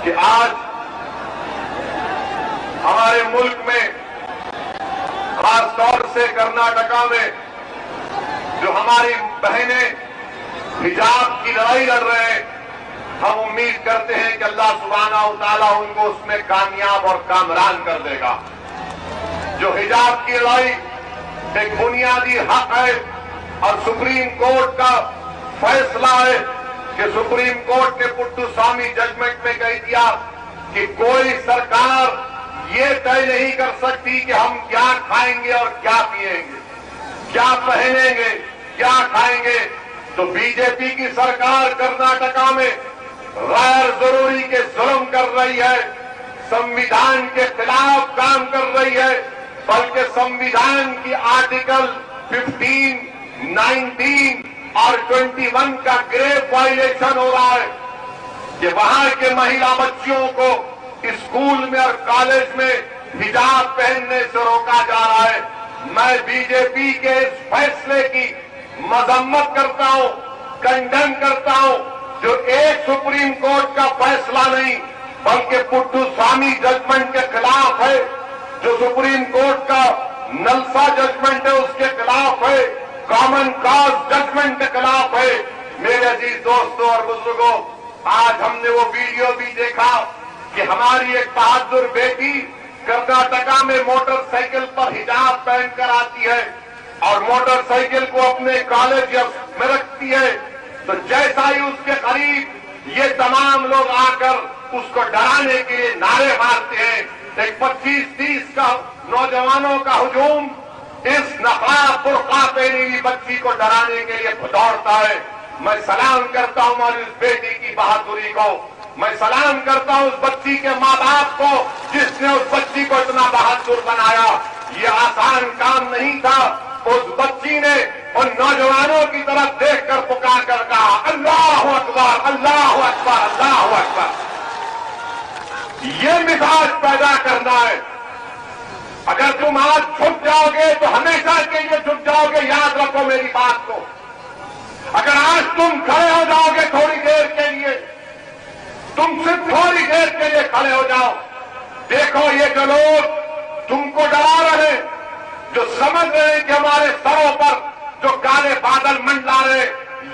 کہ آج ہمارے ملک میں خاص طور سے کرناٹکا میں جو ہماری بہنیں حجاب کی لڑائی لڑ رہے ہیں، ہم امید کرتے ہیں کہ اللہ سبحانہ و تعالیٰ ان کو اس میں کامیاب اور کامران کر دے گا۔ جو حجاب کی لڑائی ایک بنیادی حق ہے اور سپریم کورٹ کا فیصلہ ہے کہ سپریم کورٹ نے پٹو سوامی ججمنٹ میں کہہ دیا کہ کوئی سرکار یہ طے نہیں کر سکتی کہ ہم کیا کھائیں گے اور کیا پیئیں گے، کیا پہنیں گے، کیا کھائیں گے۔ تو بی جے پی کی سرکار کرناٹکا میں غیر ضروری کے ظلم کر رہی ہے، سمویدھان کے خلاف کام کر رہی ہے، بلکہ سمویدھان کی آرٹیکل 15, 19 اور 21 کا گریو وائلیشن ہو رہا ہے کہ وہاں کے مہیلا بچیوں کو اسکول میں اور کالج میں حجاب پہننے سے روکا جا رہا ہے۔ میں بی جے پی کے اس فیصلے کی مذمت کرتا ہوں، کنڈیم کرتا ہوں، جو ایک سپریم کورٹ کا فیصلہ نہیں بلکہ پٹو سوامی ججمنٹ کے خلاف ہے، جو سپریم کورٹ کا نلسا ججمنٹ ہے اس کے خلاف ہے، کامن کاز ججمنٹ کے خلاف ہے۔ میرے عزیز دوستوں اور بزرگوں، آج ہم نے وہ ویڈیو بھی دیکھا کہ ہماری ایک بہادر بیٹی کرناٹکا میں موٹر سائیکل پر حجاب پہن کر آتی ہے اور موٹر سائیکل کو اپنے کالج میں رکھتی ہے، تو جیسا ہی اس کے قریب یہ تمام لوگ آ کر اس کو ڈرانے کے لیے نعرے مارتے ہیں، ایک 25-30 کا نوجوانوں کا ہجوم اس نقاب برقع پہنی ہوئی بچی کو ڈرانے کے لیے دوڑتا ہے۔ میں سلام کرتا ہوں اور اس بیٹی کی بہادری کو، میں سلام کرتا ہوں اس بچی کے ماں باپ کو جس نے اس بچی کو اتنا بہادر بنایا۔ یہ آسان کام نہیں تھا۔ اس بچی نے ان نوجوانوں کی طرف دیکھ کر پکار کر کہا، اللہ اکبر، اللہ اکبر، اللہ اکبر۔ یہ مزاج پیدا کرنا ہے۔ اگر تم آج چھپ جاؤ گے تو ہمیشہ کے لیے چھپ جاؤ گے، یاد رکھو میری بات کو۔ اگر آج تم کھڑے ہو جاؤ گے تھوڑی دیر کے لیے، تم صرف تھوڑی دیر کے لیے کھڑے ہو جاؤ، دیکھو یہ جو لوگ تم کو ڈرا رہے ہیں، جو سمجھ رہے ہیں کہ ہمارے سروں پر جو کالے بادل منڈلا رہے،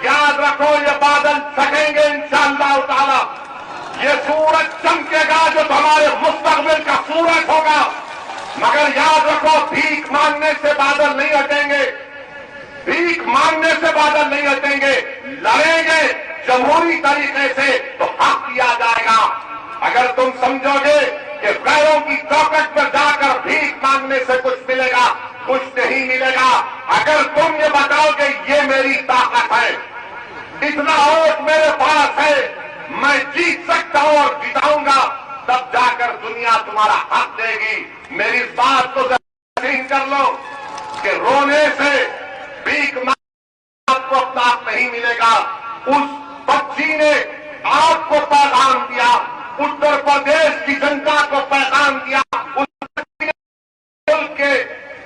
یاد رکھو یہ بادل چھٹیں گے انشاءاللہ تعالی۔ یہ سورج چمکے گا جو تمہارے مستقبل کا سورج ہوگا، مگر یاد رکھو بھیک مانگنے سے بادل نہیں ہٹیں گے، بھیک مانگنے سے بادل نہیں ہٹیں گے۔ لڑیں گے جمہوری طریقے سے تو حق دیا جائے گا۔ اگر تم سمجھو گے کہ غیروں کی چوکٹ پر جا کر بھیک مانگنے سے کچھ ملے گا، کچھ نہیں ملے گا۔ اگر تم یہ بتاؤ کہ یہ میری طاقت ہے، اتنا ووٹ میرے پاس ہے، میں جیت سکتا ہوں اور جتاؤں گا، تب جا کر دنیا تمہارا حق دے گی۔ میری اس بات کو یقین کر لو کہ رونے سے بھیک آپ کو حق نہیں ملے گا۔ اس بچی نے آپ کو پیغام دیا، اتر پردیش کی جنتا کو پیغام دیا، اس بچی نے ملک کے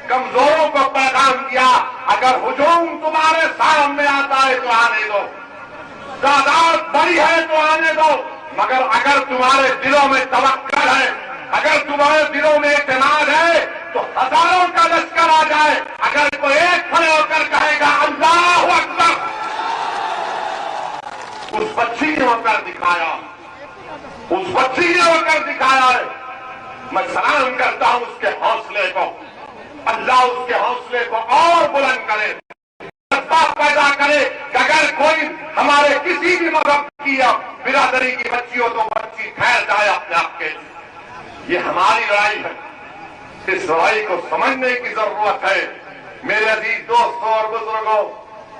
کمزوروں کو پیغام دیا، اگر ہجوم تمہارے سامنے آتا ہے تو آنے دو، تعداد بڑی ہے تو آنے دو، مگر اگر تمہارے دلوں میں توکل ہے، اگر تمہارے دلوں میں اعتماد ہے تو ہزاروں کا لشکر آ جائے، اگر کوئی ایک کھڑے ہو کر کہے گا اللہ اکبر، اس بچی نے ہو کر دکھایا، اس بچی نے ہو کر دکھایا ہے۔ میں سلام کرتا ہوں اس کے حوصلے کو، اللہ اس کے حوصلے کو اور بلند کرے، پیدا کرے کہ اگر کوئی ہمارے کسی بھی مذہب کی یا برادری کی بچی ہو تو بچی ٹھہر جائے اپنے آپ کے۔ یہ ہماری لڑائی ہے، اس لڑائی کو سمجھنے کی ضرورت ہے میرے عزیز دوستوں اور بزرگوں۔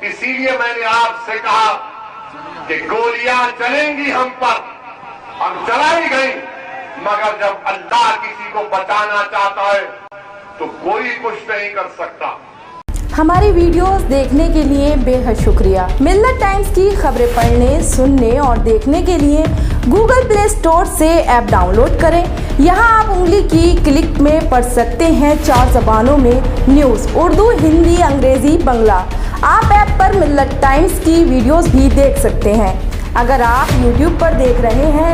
اسی لیے میں نے آپ سے کہا کہ گولیاں چلیں گی ہم پر، ہم چلائی گئی، مگر جب اللہ کسی کو بچانا چاہتا ہے تو کوئی کچھ نہیں کر سکتا۔ ہماری ویڈیوز دیکھنے کے لیے بے حد شکریہ۔ ملت ٹائمز کی خبریں پڑھنے، سننے اور دیکھنے کے لیے گوگل پلے اسٹور سے ایپ ڈاؤن لوڈ کریں۔ یہاں آپ انگلی کی کلک میں پڑھ سکتے ہیں 4 زبانوں میں نیوز: اردو، ہندی، انگریزی، بنگلہ۔ آپ ایپ پر ملت ٹائمز کی ویڈیوز بھی دیکھ سکتے ہیں۔ اگر آپ یوٹیوب پر دیکھ رہے ہیں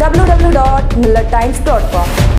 www.millattimes.com